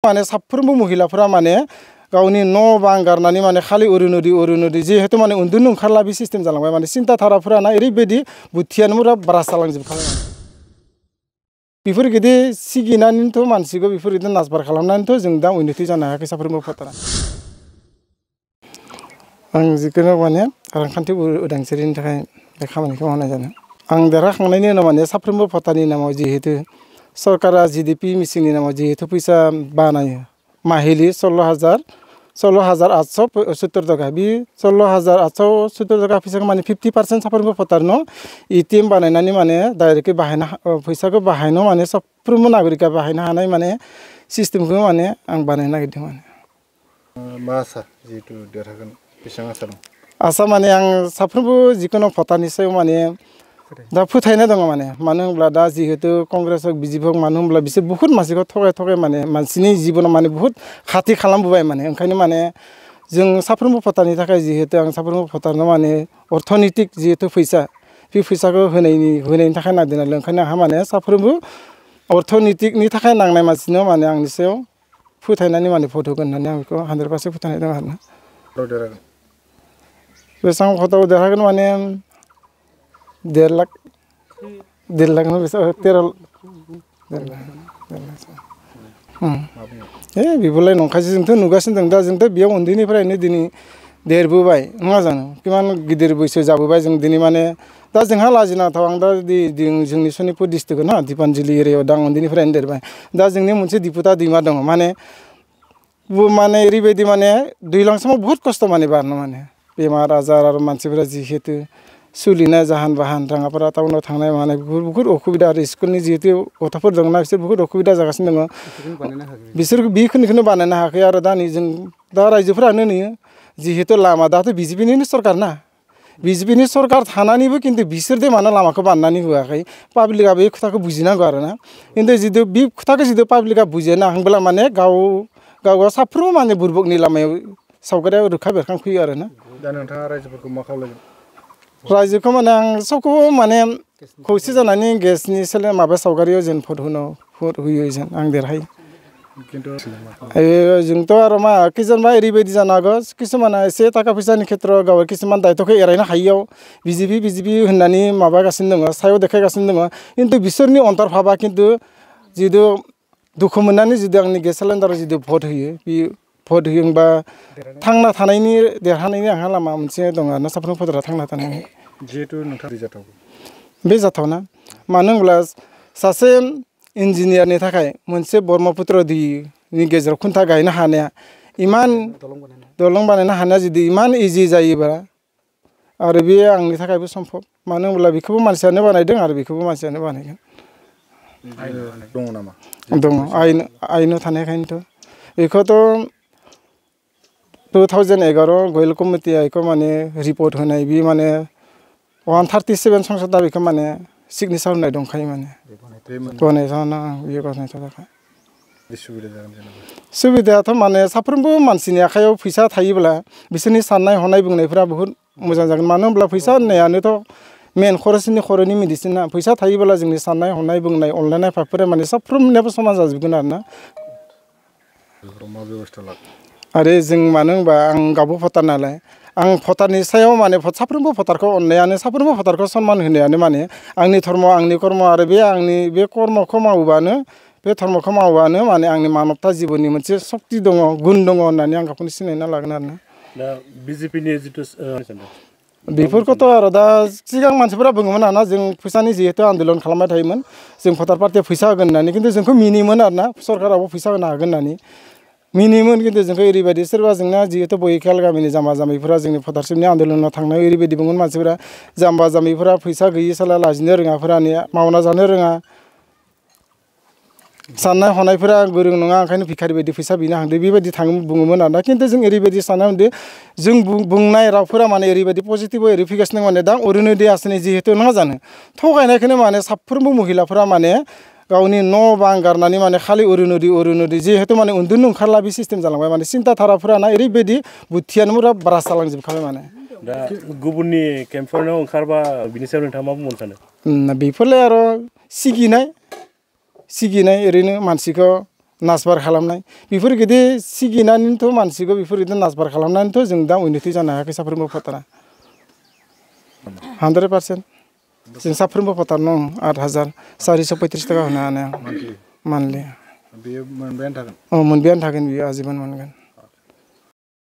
माने साफ्रोमबो महिलाफोरा माने गावनि न' बां गारनानै माने खालि अरुनदय जिहेतु माने उन्दुनो ओंखारला बे सिस्टेम जालांबाय माने सिन्था धाराफोरा ना ओरैबायदि बुद्धियानो पुरा बारा जालांजोबखाबाय बेफोरबायदि सिगिनानैथ' मानसिखौ बेफोरबायदि नासबार खालामनानैथ' जों दा उन्नति जानो हायाखै साफ्रोमबो भटारा आं जिखुनु माने रांखान्थि उदांस्रिनि थाखाय बे खामानिखौ मावनाय जादों आं देरहाखांनायनि उनाव माने साफ्रोमबो भटारनि नामाव जिहेतु सरकारा GDP मिशननि नामाव जिहेतु फैसा बानायो माहिलि 16,870 टाका बे 16,870 टाका फैसाखौ माने 50% साफ्रोमबो भटारनो ATM बानायनानै माने डाइरेक्टलि बाहायनो फैसाखौ बाहायनो माने साफ्रोमबो नागरिका बाहायनो हानाय माने सिस्टेमखौ माने आं बानायनो नागिरदों माने मा आसा जिहेतु देरहागोन बेसेबां आसा दं आसा माने आं साफ्रोमबो जिखुनु भटारनि सायाव माने दा फोथायनाय दङ माने मानो होनब्ला दा जिहेतु कंग्रेस हक BJP हक मानो होनब्ला बिसोर बहुत मानसिखौ थगाय माने मानसिनि जिबनाव माने बहुत खाथि खालामबोबाय माने ओंखायनो माने जों साफ्रोमबो भटारनि थाखाय जिहेतु आं साफ्रोमबो भटारनो माने अर्थनैतिक जिहेतु फैसा बे फैसाखौ होनायनि थाखाय नागिरदों नालाय ओंखायनो आंहा माने साफ्रोमबो अर्थनैतिकनि थाखाय नांनाय मानसिनो माने आंनि सायाव फोथायनानै माने भट होगोन होननानै आं बेखौ 100% फोथायनाय दं आरोना बेसेबां भटआव देरहागोन माने 1.5 लाख 1.5 लाख बेसेबां 13 बेफोरलाय नंखायसो जोंथ' नुगासिनो दं दा जोंथ' बेयाव उन्दैनिफ्रायनो दिनै देरबोबाय नङा जानो किमान गिदिर बैसो जाबोबाय जों दिनै माने दा जोंहा लाजिनांथाव आं दा जोंनि सनितपुर डिस्ट्रिक्ट ना दिपानजुलि एरियायाव दा उन्दैनिफ्रायनो देरबाय दा जोंनि मोनसे दिपुता दैमा दङ माने ओरैबायदि माने दैज्लां समाव बहुत खस्थ' माने बारनो माने बेमार आजार आरो मानसिफोरा जिहेतु सोलिनाय जाहान बाहान राङापारा टाउनाव थांनाय मानाय बहुत असुबिदा आरो स्कुलनि जिहेतु गथ'फोर दंना बिसोर बहुत असुबिदा जागासिनो दङ बिसोर बेखिनिखौनो बानायनो हायाखै आरो दा नै जों दा रायजोफोरानो नुयो जिहेतु लामा दाथ' BJPनिनो सरकार ना BJPनि सरकार थानानैबो खिन्थु बिसोरदे मानो लामाखौ बानायनानै होआखै पाब्लिकआ बे खोथाखौ बुजिनांगौ आरोना खिन्थु जितु बे खोथाखौ जितु पाब्लिकआ बुजिना होनब्ला माने गाव साफ्रोमबो माने बुरबकनि लामायाव सावगारिया रोखा बेरखांफैयो आरोना दा नोंथाङा रायजोफोरखौ मा खावलायगोन रायजोखौ माने आं सबखौबो माने खौसे जानानै गेसनि माबा सावगारियाव जेन भट होयो जेन आं देरहायो जोंथ' आरो मा किसुमान ओरैबायदि जानो हागौ किसुमाना एसे थाखा फैसानि खेथ्रआव गाव किसुमान दायथ'खौ एरायनो हायियाव BJP होननानै माबागासिनो दङ सायाव देखायगासिनो दङ खिन्थु बिसोरनि अन्तर्भाबा खिन्थु जितु दुखु मोननानै जुदि आंनि गेस सिलिन्डाराव जुदि भट होयो बे भट होयोबा थांना थानायनि देरहानायनि आंहा लामा मोनसे दङ आरोना साफ्रोमबो भटारा थांना थानायनि जिहेतु नोंथाङा बे जाथावना मानो होनब्ला सासे इन्जिनियारनि थाखाय मोनसे ब्रह्मपुत्र दैनि गेजेराव खुन्था गायनो हानाया इमान दलं बानायनो हानाया जुदि इमान इजि जायोबा आरो बे आंनि थाखायबो सम्भब मानो होनब्ला बेखौबो मानसियानो बानायदों आरो बेखौबो मानसियानो बानायगोन दङ नामा दङ आयेनाव थानायखायनोथ' बेखौथ' 2011 गयल कमिटिया बेखौ माने रिपर्ट होनाय बे माने 137 संसदा बेखौ माने सिगनेसार होनाय दंखायो माने सुबिदायाथ' माने साफ्रोमबो मानसिनि आखायाव फैसा थायोब्ला बिसोरनि साननाय हनाय बुंनायफ्रा बहुत मोजां जागोन मानो होनब्ला फैसा होननायानोथ' मेन खर'नि मेडिसिना फैसा थायोब्ला जोंनि साननाय हनाय बुंनाय अनलायनाय फाफोरा माने साफ्रोमनियाबो समान जाजोबगोन आरोना आरो जों मानो होनबा आं गावबो भटार नालाय आं भटारनि सायाव माने साफ्रोमबो भटारखौ अननायानो साफ्रोमबो भटारखौ सनमान होनायानो माने आंनि धर्म आंनि कर्म आरो आंनि बे कर्मखौ मावोबानो बे धर्मखौ मावोबानो माने आंनि मानबता जिबननि मोनसे शक्ति दङ गुन दङ होननानै आं गावखौनो सिनायना लागोन आरोना दा BJPनि जितु बेफोरखौथ' आरो दा सिगां मानसिफोरा बुङोमोन आरोना जों फैसानि जिहेतु आन्दलन खालामबाय थायोमोन जों भटार पार्टिया फैसा होगोन होननानै खिन्थु जोंखौ मिनियोमोन आरोना सरकाराबो फैसा होनो हागोन होननानै मिनियोमोन खिन्थु जोंखौ ओरैबायदि सोरबा जोंना जिहेतु बयखाल गामिनि जाम्बा जाम्बिफोरा जोंनि भटारशिपनि आन्दलनाव थांनाय ओरैबायदि बुङोमोन मानसिफोरा जाम्बा जाम्बिफोरा फैसा गैयि साला लाजिनो रोङाफोरा मावना जानो रोङा साननाय हनायफोरा गोरों नङा ओंखायनो भिखारि बायदि फैसा बिनो हांदो बेबायदि बुङोमोन आरोना खिन्थु जों ओरैबायदि सानना मोनदो जों बुंनाय रावफोरा माने ओरैबायदि पजिटिभ ओरै फैगासिनो माने दा अरुनदय आसनि जिहेतु नङा जानो थगायनायखौनो माने साफ्रोमबो महिलाफोरा माने गावनि न' बां गारनानै माने खालि अरुनदय जिहेतु माने उन्दुनो ओंखारला बे सिस्टेम जालांबाय माने सिन्था धाराफोरा ना ओरैबायदि बुद्धियानो पुरा बारा जालांजोबखाबाय माने दा गुबुननि केम्पफोराव ओंखारबा बिनि सायाव नोंथाङा मा बुंनो सानो बेफोरलाय आरो सिगिनाय ओरैनो मानसिखौ नासबार खालामनाय बेफोरबायदि सिगिनानैथ' मानसिखौ बेफोरबायदि नासबार खालामनानैथ' जों दा उन्नति जानो हायाखै साफ्रोमबो भटारा 100% जों साफ्रोमबो भटारनो 8,435 थाखा होनो हानाय मान्थलि बेयो मोनबायानो थागोन मोनबायानो थागोन बियो आजीबन मोनगोन